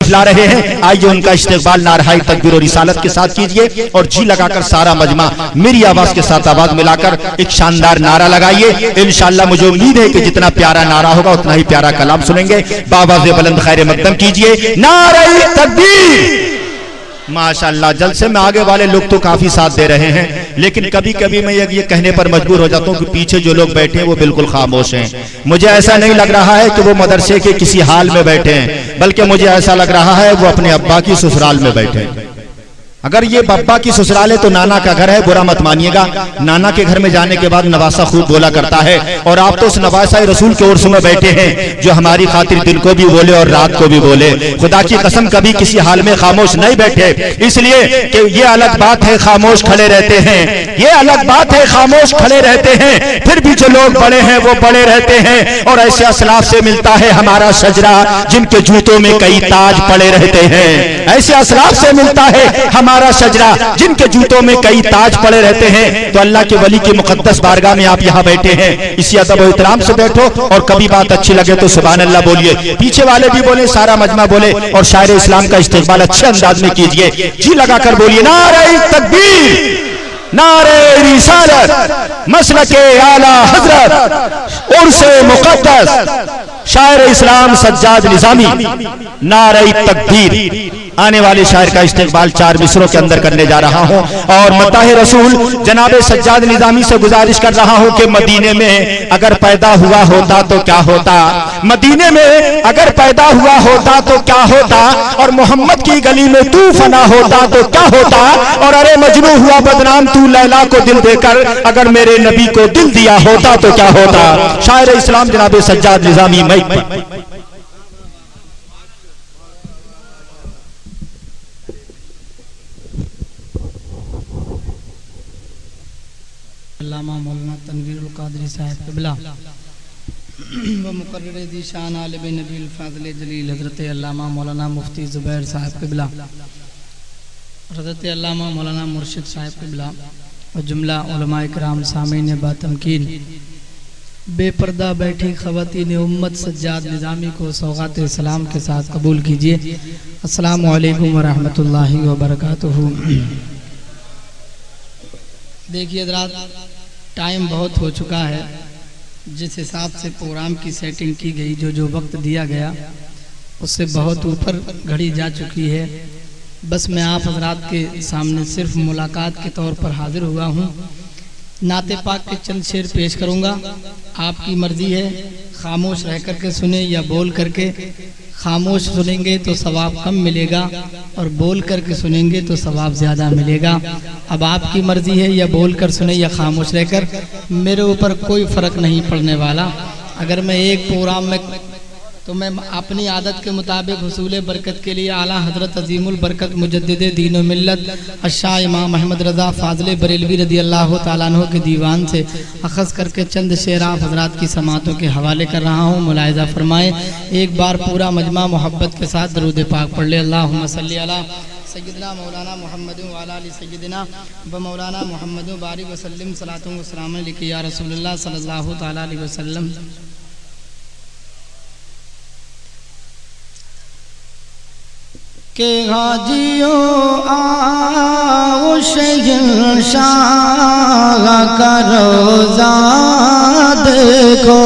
खिला रहे हैं। आइए उनका इस्तेकबाल नारहाई तकबीर और रिसालत के साथ कीजिए और जी लगाकर सारा मजमा मेरी आवाज के साथ आवाज मिलाकर एक शानदार नारा लगाइए। इंशाअल्लाह मुझे उम्मीद है कि जितना प्यारा नारा होगा उतना ही प्यारा कलाम सुनेंगे। बाबाज़े बुलंद खैर मकदम कीजिए, नारे तकबीर। माशाअल्लाह, जलसे में आगे वाले लोग तो काफी साथ दे रहे हैं, लेकिन कभी कभी मैं ये कहने पर मजबूर हो जाता हूँ कि पीछे जो लोग बैठे हैं वो बिल्कुल खामोश हैं। मुझे ऐसा नहीं लग रहा है कि वो मदरसे के किसी हाल में बैठे हैं, बल्कि मुझे ऐसा लग रहा है वो अपने अब्बा की ससुराल में बैठे हैं। अगर ये बब्बा की ससुराल है तो नाना का घर है, बुरा मत मानिएगा। नाना के घर में जाने के बाद नवासा खूब बोला करता है, और आप तो उस नवासा रसूल के उर्स में बैठे हैं जो हमारी खातिर दिन को भी बोले और रात को भी बोले। खुदा की कसम कभी किसी हाल में खामोश नहीं बैठे, इसलिए कि ये अलग बात है खामोश खड़े रहते हैं, ये अलग बात है खामोश खड़े रहते हैं, फिर भी जो लोग बड़े हैं वो बड़े रहते हैं। और ऐसे असलाफ से मिलता है हमारा शजरा जिनके जूतों में कई ताज पड़े रहते हैं। ऐसे असलाफ से मिलता है हमारा शजरा जिनके जूतों में कई ताज पड़े रहते हैं। तो अल्लाह के वली की मुकद्दस बारगाह में आप यहाँ बैठे हैं, इसी अदब और इहतराम से बैठो, और कभी बात अच्छी लगे तो सुभान अल्लाह बोलिए, पीछे वाले भी बोले, सारा मजमा बोले, और शायर इस्लाम का इस्तेकबाल अच्छे अंदाज में कीजिए। जी लगाकर बोलिए, नारे तकबीर, नारे रिसालत, मसलके आला हजरत, उर्से मुकद्दस शायर इस्लाम सज्जाद निजामी, नारे तकबीर। आने वाले शायर का इस्तेकबाल 4 मिसरों के अंदर करने जा रहा हूं, और मताहे रसूल जनाबे सज्जाद निजामी से गुजारिश कर रहा हूं कि मदीने में अगर पैदा हुआ होता तो क्या होता, मदीने में अगर पैदा हुआ होता तो क्या होता, और मोहम्मद की गली में तू फना होता तो क्या होता, और अरे मजनू हुआ बदनाम तू लैला को दिल देकर, अगर मेरे नबी को दिल दिया होता तो क्या होता। शायर इस्लाम जनाबे सज्जाद निजामी माइक पर। अल्लामा मौलाना तनवीरुल कादरी साहब क़िबला व मुकर्रिर ज़ीशान आलिम नबील फ़ाज़िल जलील हज़रत अल्लामा मौलाना मुफ्ती ज़ुबैर साहब क़िबला, हज़रत अल्लामा मौलाना मुर्शिद साहब क़िबला और जुमला उलमा इकराम सामीन बातमकीन, बेपर्दा बैठी ख़वातीन उम्मत सज्जाद निज़ामी को सौगात सलाम के साथ कबूल कीजिए। अस्सलामु अलैकुम व रहमतुल्लाहि व बरकातुहू। देखिए हज़रात, टाइम बहुत हो चुका है, जिस हिसाब से प्रोग्राम की सेटिंग की गई, जो वक्त दिया गया उससे बहुत ऊपर घड़ी जा चुकी है। बस मैं आप हज़रात के सामने सिर्फ मुलाकात के तौर पर हाजिर हुआ हूँ। नाते पाक के चंद शेर पेश करूँगा, आपकी मर्जी है खामोश रह करके सुने या बोल करके। खामोश सुनेंगे तो सवाब कम मिलेगा और बोल करके सुनेंगे तो सवाब ज़्यादा मिलेगा। अब आपकी मर्जी है, या बोल कर सुने या खामोश रहकर, मेरे ऊपर कोई फ़र्क नहीं पड़ने वाला। अगर मैं एक प्रोग्राम में, तो मैं अपनी आदत के मुताबिक हुसूल बरकत के लिए आला हज़रत अज़ीमुल बरकत मुजद्दिद दीन व मिल्लत अशाह इमाम अहमद रज़ा फ़ाज़िल बरेलवी रज़ी अल्लाह तआला अन्हु के दीवान से अख़ज़ करके चंद शेर आप हज़रात की समातों के हवाले कर रहा हूँ। मुलाहिज़ा फरमाएँ। एक बार पूरा मजमा मोहब्बत के साथ दरूद पाक पढ़ ले। अल्लाहुम्मा सल्ली अला सय्यदना मौलाना मुहम्मद व अला आलि सय्यदना व मौलाना मुहम्मद बारिक वसल्लम सलातु व सलाम अलैका या रसूलल्लाह सल्लल्लाहु तआला अलैहि वसल्लम। के हाजियों आओ शहंशाह का रोज़ा देखो,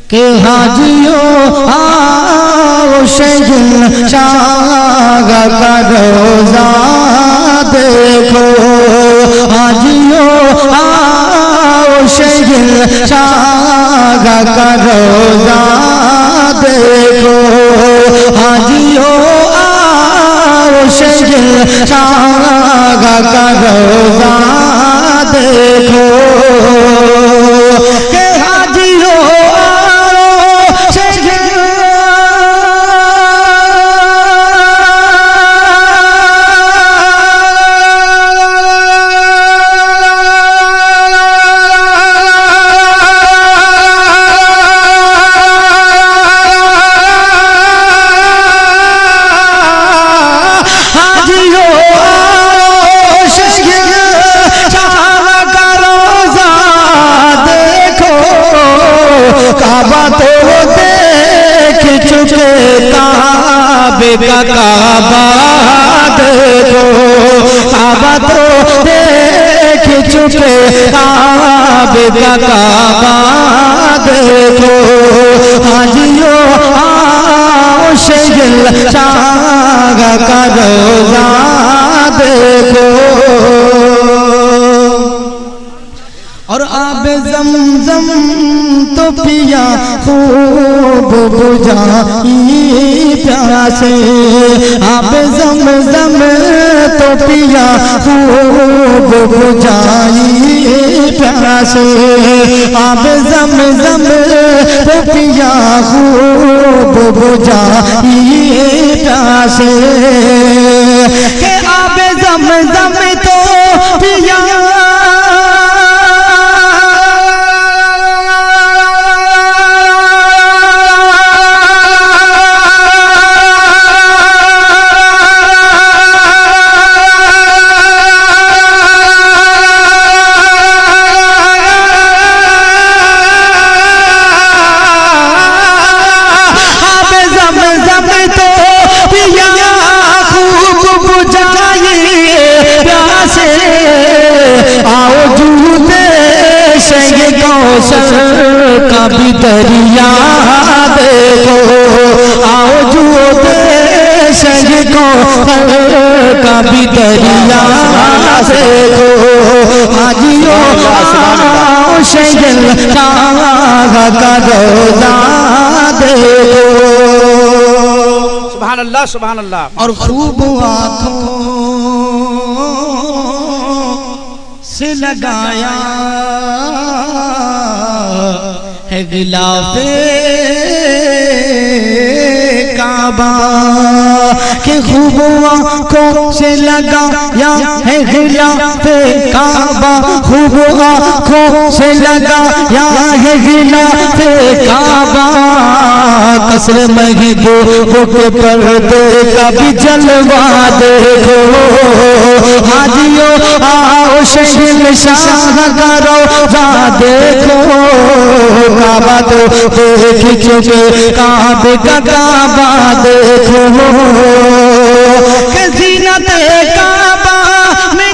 के हाजियों आओ शहंशाह का रोज़ा देखो, हाजियों आओ शहंशाह का रोज़ा देखो, हाजियों आओ शहंशाह का रोज़ा देखो, के हाजियों का काबा देखो, काबा तो देख चुके, काबे का काबा देखो, हाजियो आओ शहर शाह का रोजा देखो। और आबे ज़मज़म तो पिया खूब बुझाई प्यासे, आबे ज़मज़म तो पिया खूब बुझाई प्यासे, आबे ज़मज़म तो पिया खूब बुझाई प्यासे, के आबे ज़मज़म तो पिया का भी दरिया देखो, आओ जुओ देश को का भी दरिया देखो, हाजियो आओ शहर शाह का रोजा देखो। सुभान अल्लाह सुभान अल्लाह। और खूब आँखों से लगाया है गिलाफे काबा, के खूब आँखों से लगाया है गिलाफे काबा, खूब आँखों से लगाया है गिलाफे काबा, कसर महबूब के पर्दे का भी जलवा देखो, हाजियो आओ शहर शाह का रोजा देखो, काबा तो देख चुके, काबे का काबा देखो, के ज़ीनत काबा में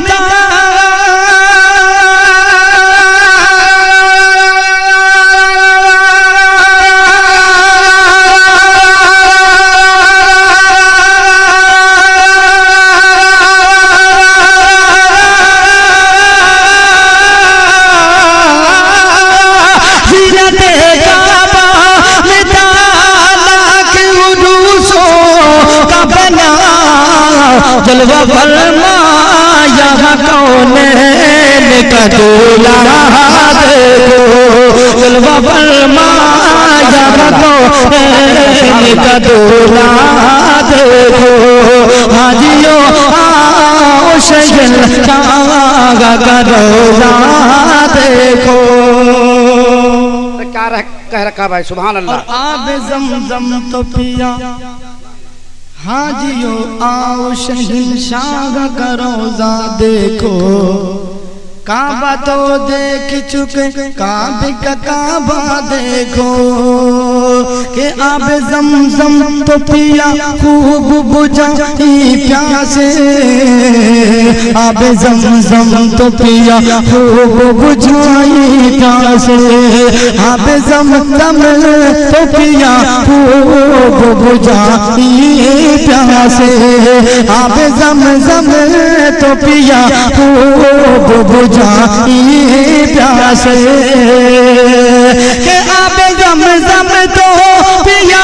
जलवा फरमाया कौनैन का दूल्हा देखो, जलवा फरमाया कौनैन का दूल्हा देखो, हाजियो आओ शहर शाह का रोजा देखो। क्या कह रखा भाई, सुभान अल्लाह। और आबे ज़मज़म तो पिया, हाजियो आओ शहर शाह का रोजा देखो, काबा तो देख चुके, काबे का काबा देखो, के आबे ज़मज़म तो पिया खूब बुझाई प्यासे, आबे ज़मज़म तो पिया खूब बुझाई प्यासे, आबे ज़मज़म तो पिया खूब बुझाई प्यासे, आबे ज़मज़म तो पिया खूब बुझाई प्यासे, के आबे ज़मज़म तो पिया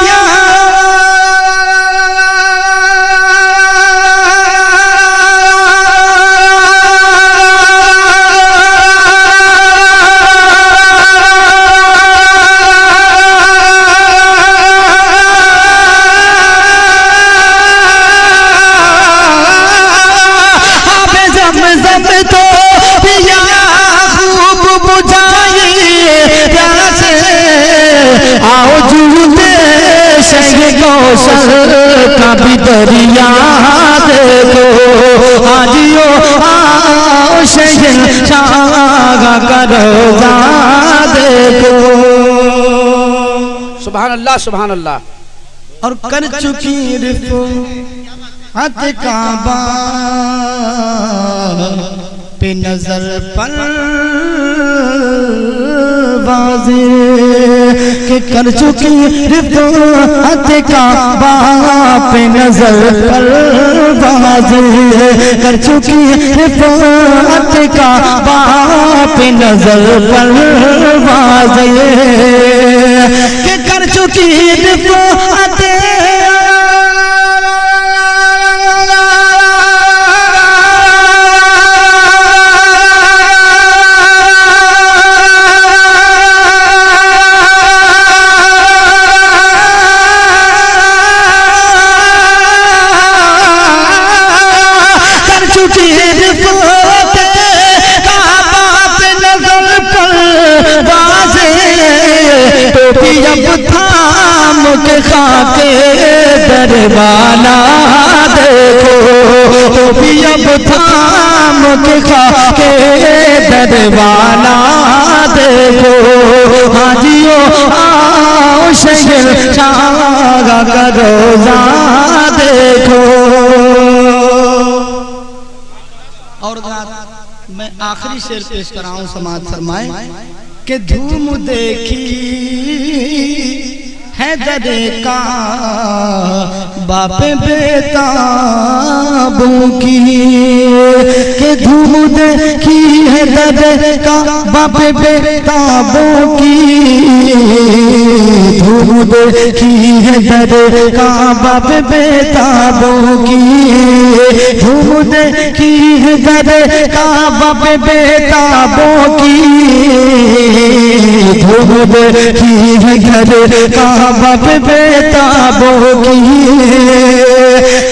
का भी दरिया देखो, हाजियो आओ शहर शाह का रोजा देखो। सुभान अल्लाह सुभान अल्लाह। और कर चुकी रिफ़अत काबा पे नजर पर वाज़े के कर चुकी रिफ़अत काबा पे नजर पर वाज़े कर चुकी रिफ़अत काबा पे नजर पर वाज़े के कर चुकी रिफ़अत के खाके दरवाना देखो भी अब थाम के खाके दरवाना देखो हाजियो आओ शहर शाह का रोजा देखो। और मैं आखिरी शेर पेश कर रहा हूँ, समाज फरमाए कि धूम देखी है दरे का बापे बेताबों की के धूम देखी है दरे का बापे बेताबों की धूम देखी है दरे का बापे बेताबों की धूम देखी है दरे का बापे बेताबों की धूम देखी है दरे का बाप बेताबों की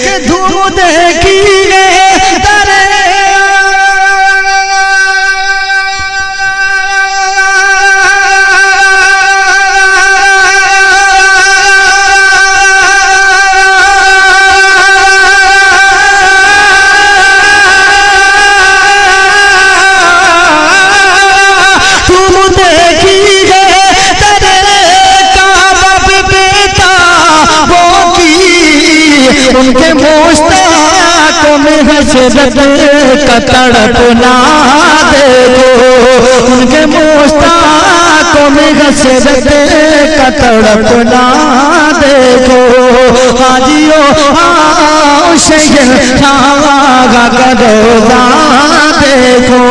के धूम देखी दरे उनके मुश्ताकों में हसरत का तड़पना देखो उनके मुश्ताकों में हसरत का तड़पना देखो हाजियो आओ शहर शाह का रोजा देखो।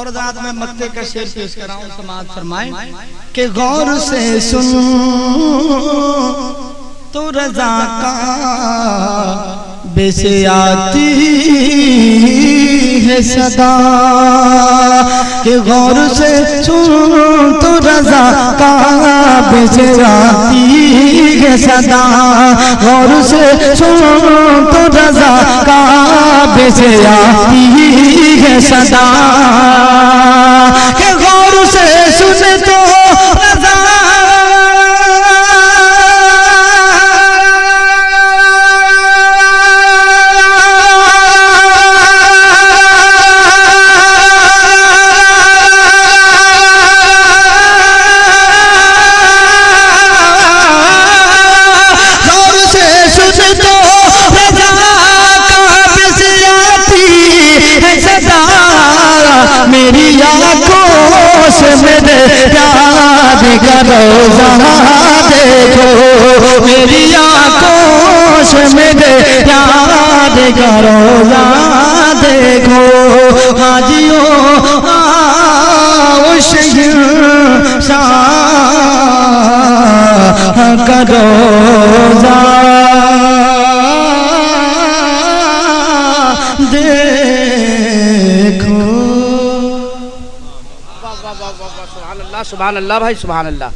और रात में मक्के का शेर पेश कर रहा हूँ, समाज फरमाए कि गौर से सुन तो रजा का बेसे आती है सदा कि गौर से सुन तो रजा का बेसे आती है सदा गौर से सुन तो रजा का बेसे आती है सदा के गौर से सुने तो रजा मेरी आँखों से मेरे प्यार का रोजा देखो मेरी आँखों से मेरे प्यार का रोजा देखो हाजियो आओ शहर शाह का रोजा देखो। सुभान अल्लाह भाई, सुभान अल्लाह।